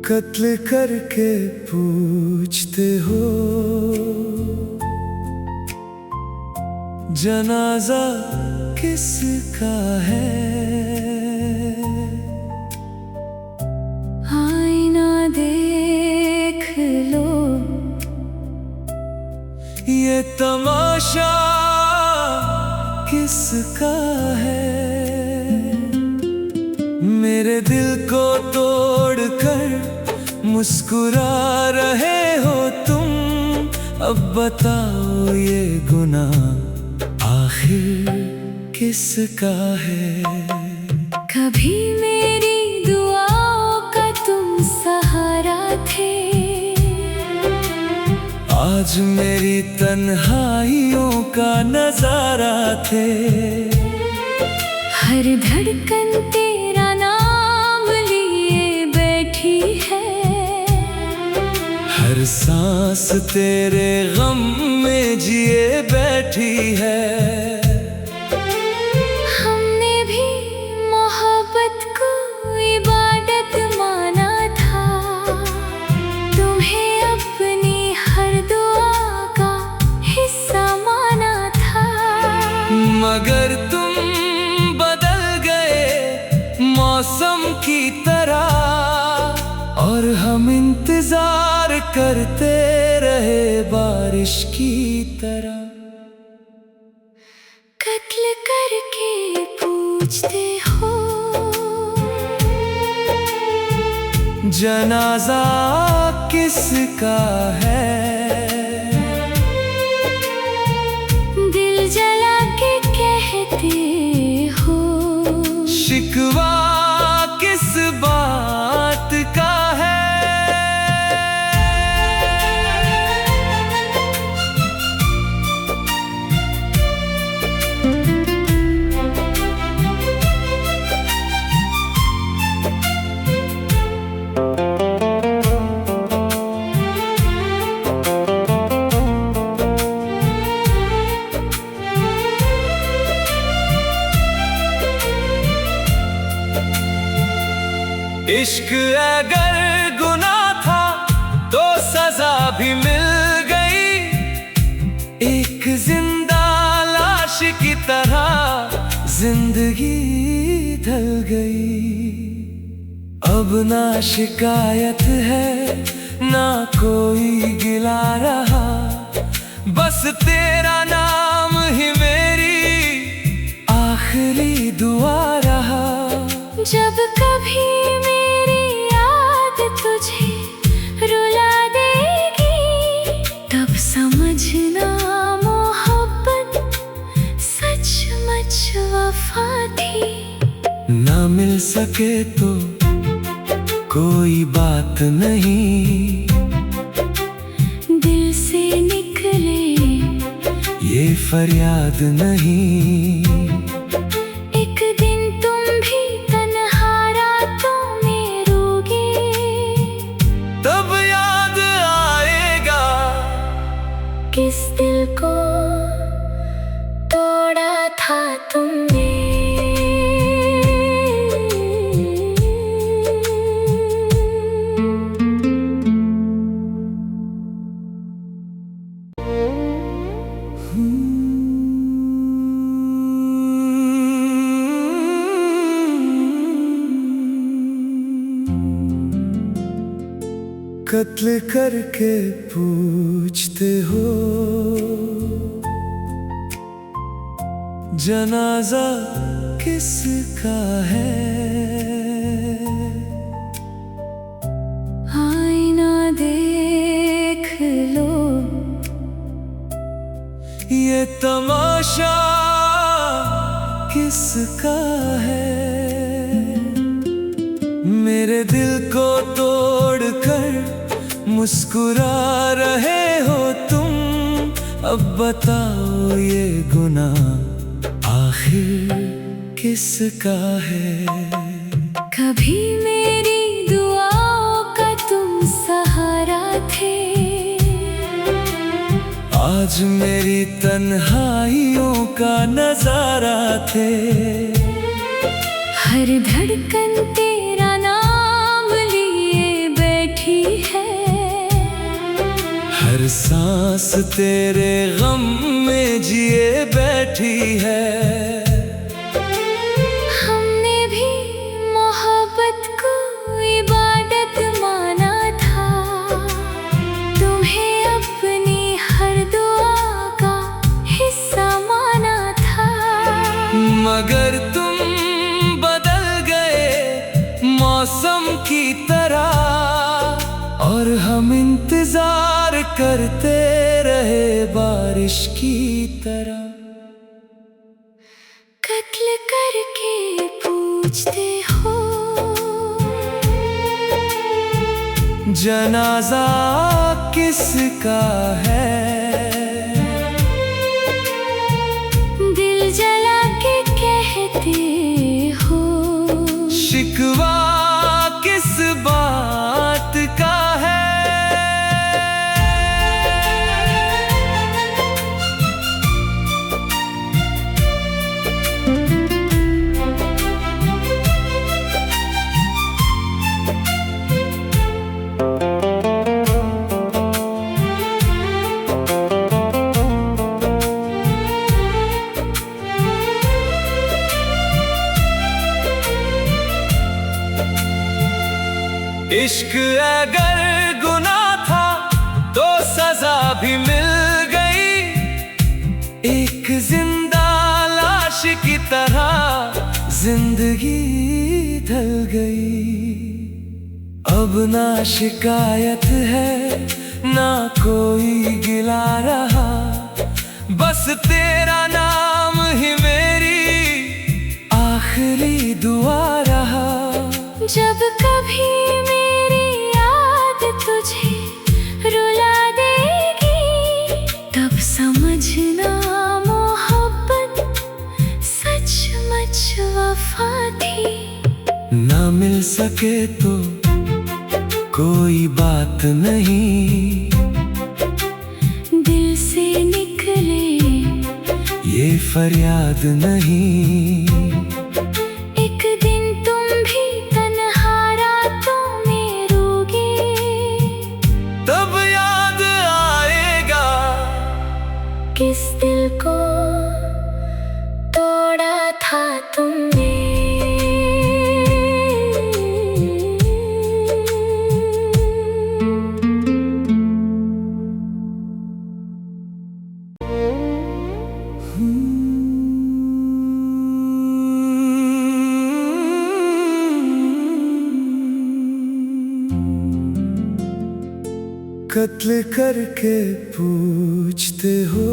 कत्ल करके पूछते हो जनाजा किसका है। आईना देख लो, ये तमाशा किसका है। मेरे दिल को तोड़कर मुस्कुरा रहे हो तुम। अब बताओ ये गुनाह आखिर किसका है। कभी मेरी दुआओं का तुम सहारा थे, आज मेरी तन्हाइयों का नजारा थे। हर धड़कन तेरा नाम लिए बैठी है, हर सांस तेरे गम में जिए बैठी है। हमने भी मोहब्बत को इबादत माना था, तुम्हें अपनी हर दुआ का हिस्सा माना था। मगर तुम बदल गए मौसम की तरह, और हम इंतजार करते रहे बारिश की तरह। कत्ल करके पूछते हो जनाजा किसका है। दिल जला के कहते हो शिकवा किस बात का है। इश्क अगर गुनाह था तो सजा भी मिल गई। एक जिंदा लाश की तरह जिंदगी ढल गई। अब ना शिकायत है ना कोई गिला रहा, बस तेरा नाम ही मेरी आखिरी दुआ रहा। जब कभी मेरी याद तुझे रुला देगी, तब समझना मोहब्बत सचमुच वफा थी। ना मिल सके तो कोई बात नहीं, दिल से निकले ये फरियाद नहीं। एक दिन तुम भी तन्हा रातों में रोगे, तब याद आएगा किस दिल को तोड़ा था तुमने। कत्ल करके पूछते हो जनाजा किसका है। आईना देख लो, ये तमाशा किसका है। मेरे दिल को तोड़कर मुस्कुरा रहे हो तुम। अब बताओ ये गुनाह आखिर किसका है। कभी मेरी दुआओं का तुम सहारा थे, आज मेरी तन्हाइयों का नजारा थे। हर धड़कन तेरा नाम लिए बैठी हर सांस तेरे गम में जिए बैठी है। हमने भी मोहब्बत को इबादत माना था, तुम्हें अपनी हर दुआ का हिस्सा माना था। मगर तुम बदल गए मौसम की तरह, और हम इंतजार करते रहे बारिश की तरह। कत्ल करके पूछते हो, जनाजा किसका है? दिल जला के कहते हो, शिकवा किस बात का है? इश्क अगर गुनाह था तो सजा भी मिल गई, एक जिंदा लाश की तरह जिंदगी ढल गई। अब ना शिकायत है ना कोई गिला रहा, बस तेरा नाम ही मेरी आखिरी दुआ रहा। जब कभी मेरी याद तुझे रुला देगी, तब समझना मोहब्बत सचमुच वफा थी। ना मिल सके तो कोई बात नहीं, दिल से निकले ये फरियाद नहीं। एक दिन तुम भी तन्हा रातों में रोगे, तब याद आएगा किस दिल को तोड़ा था तुमने। कत्ल करके पूछते हो,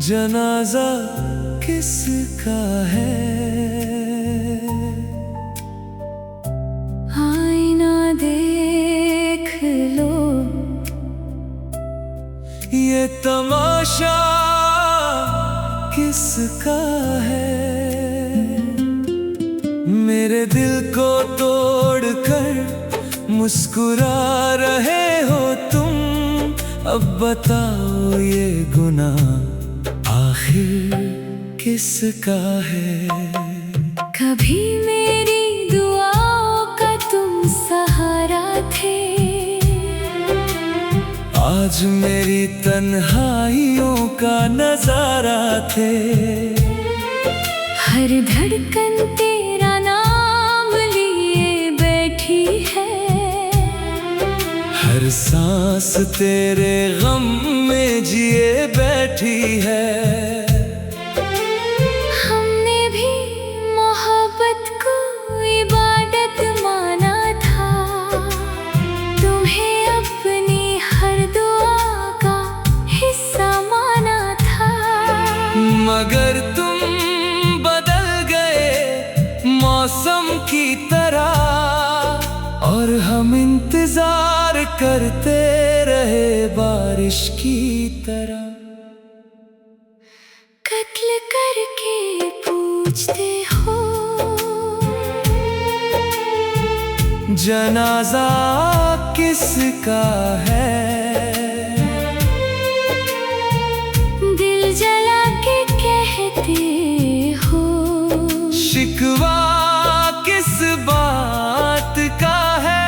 जनाजा किसका है? आईना देख लो, ये तमाशा किसका है? मेरे दिल को तोड़कर मुस्कुरा रहे हो तुम, अब बताओ ये गुनाह आखिर किसका है? कभी मेरी दुआओं का तुम सहारा थे, आज मेरी तन्हाइयों का नजारा थे। हर धड़कन तेरा नाम लिए बैठी है, हर सांस तेरे गम में जिए बैठी है। हमने भी मोहब्बत को इबादत माना था, तुम्हें अपनी हर दुआ का हिस्सा माना था। मगर तुम बदल गए मौसम की तरह, और हम इंतजार करते रहे बारिश की तरह। कत्ल करके पूछते हो, जनाजा किसका है? दिल जला के कहते हो, शिकवा किस बात का है?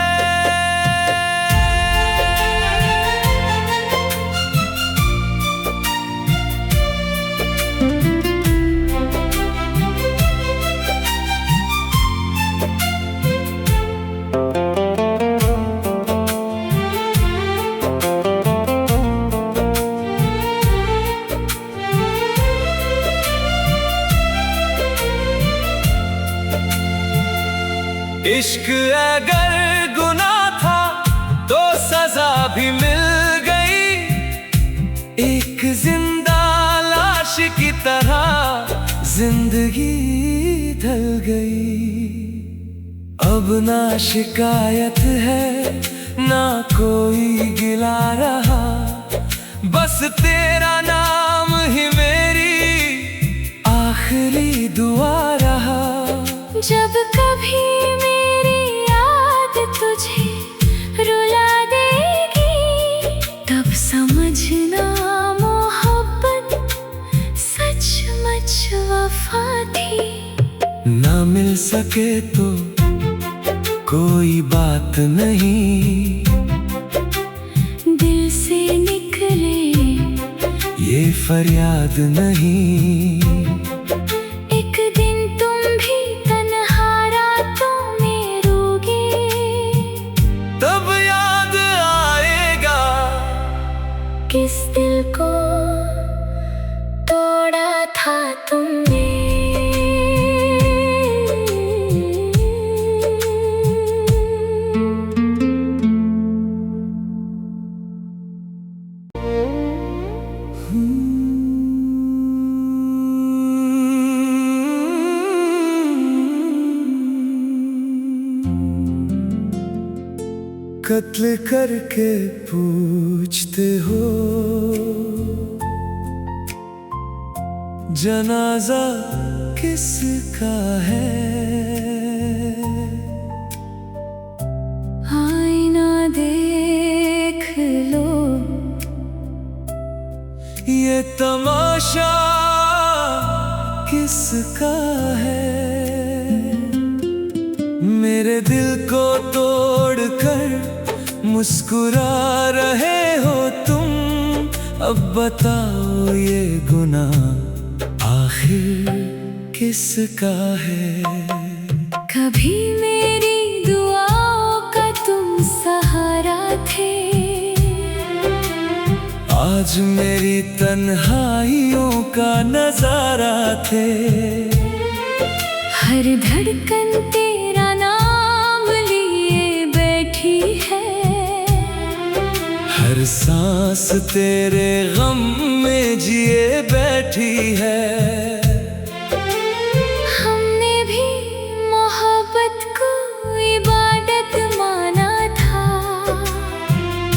इश्क अगर गुनाह था तो सजा भी मिल गई, एक जिंदा लाश की तरह जिंदगी ढल गई। अब ना शिकायत है ना कोई गिला रहा, बस तेरा नाम ही मेरी आखिरी दुआ रहा। जब कभी मेरी याद तुझे रुला देगी, तब समझना मोहब्बत सचमुच वफा थी। ना मिल सके तो कोई बात नहीं, दिल से निकले ये फरियाद नहीं। एक दिन तुम भी तन्हा रातों में रोगे, तब याद आएगा किस दिल को तोड़ा था तुमने। कत्ल करके पूछते हो जनाजा किसका है, आईना देख लो ये तमाशा किसका है। मेरे दिल को तोड़कर मुस्कुरा रहे हो तुम, अब बताओ ये गुनाह आखिर किसका है। कभी मेरी दुआओं का तुम सहारा थे, आज मेरी तन्हाइयों का नजारा थे। हर धड़कन तेरा नाम लिए बैठी है, हर सांस तेरे गम में जिए बैठी है। हमने भी मोहब्बत को इबादत माना था,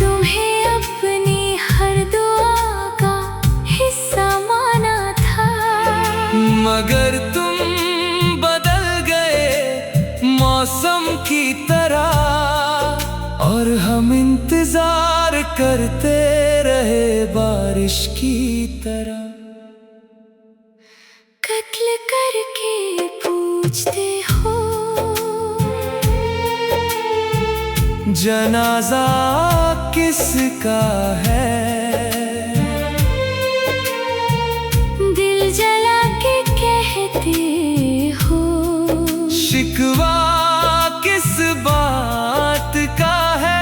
तुम्हें अपनी हर दुआ का हिस्सा माना था। मगर तुम बदल गए मौसम की तरह, और हम इंतजार करते रहे बारिश की तरह। कत्ल करके पूछते हो जनाजा किसका है, दिल जला के कहते हो शिकवा किस बात का है।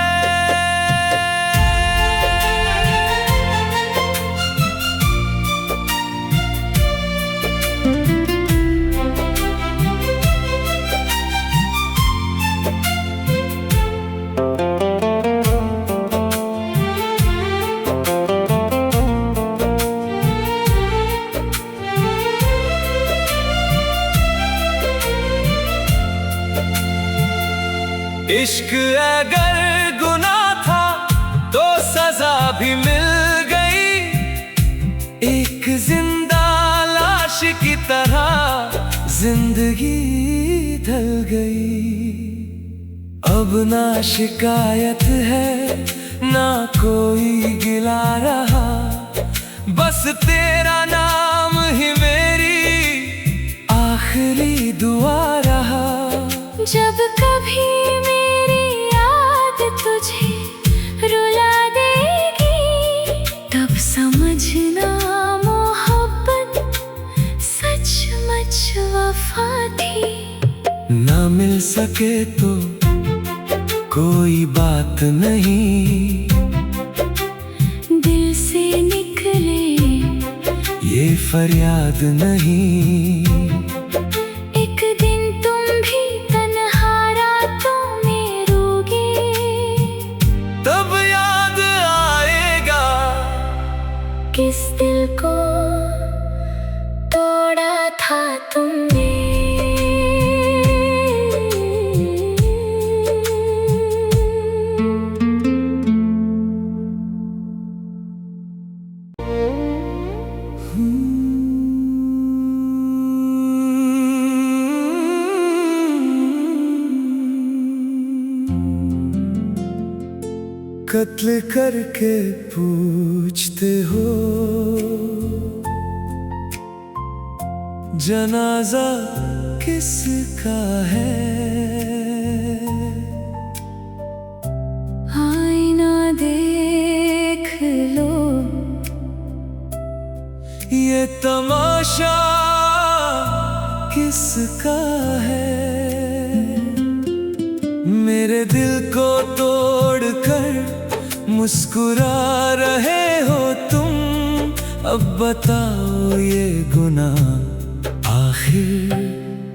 इश्क अगर गुनाह था तो सजा भी मिल गई, एक जिंदा लाश की तरह जिंदगी ढल गई। अब ना शिकायत है ना कोई गिला रहा, बस तेरा नाम ही मेरी आखिरी दुआ रहा। जब कभी मेरी याद तुझे रुला देगी, तब समझना मोहब्बत सचमुच वफा थी। ना मिल सके तो कोई बात नहीं, दिल से निकले ये फरियाद नहीं। एक दिन तुम भी तन्हा रात किस दिल को तोड़ा था तुमने। कत्ल करके पूछते हो जनाजा किसका है। आईना देख लो, ये तमाशा किसका है। मेरे दिल को तोड़कर मुस्कुरा रहे हो तुम, अब बताओ ये गुनाह आखिर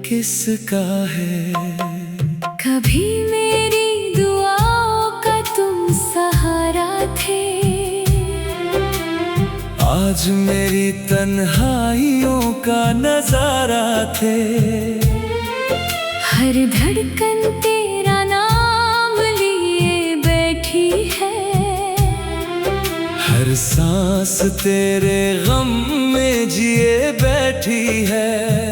किसका है। कभी मेरी दुआओं का तुम सहारा थे, आज मेरी तन्हाइयों का नजारा थे। हर धड़कन तेरा नाम लिए बैठी है, हर सांस तेरे गम में जिए बैठी है।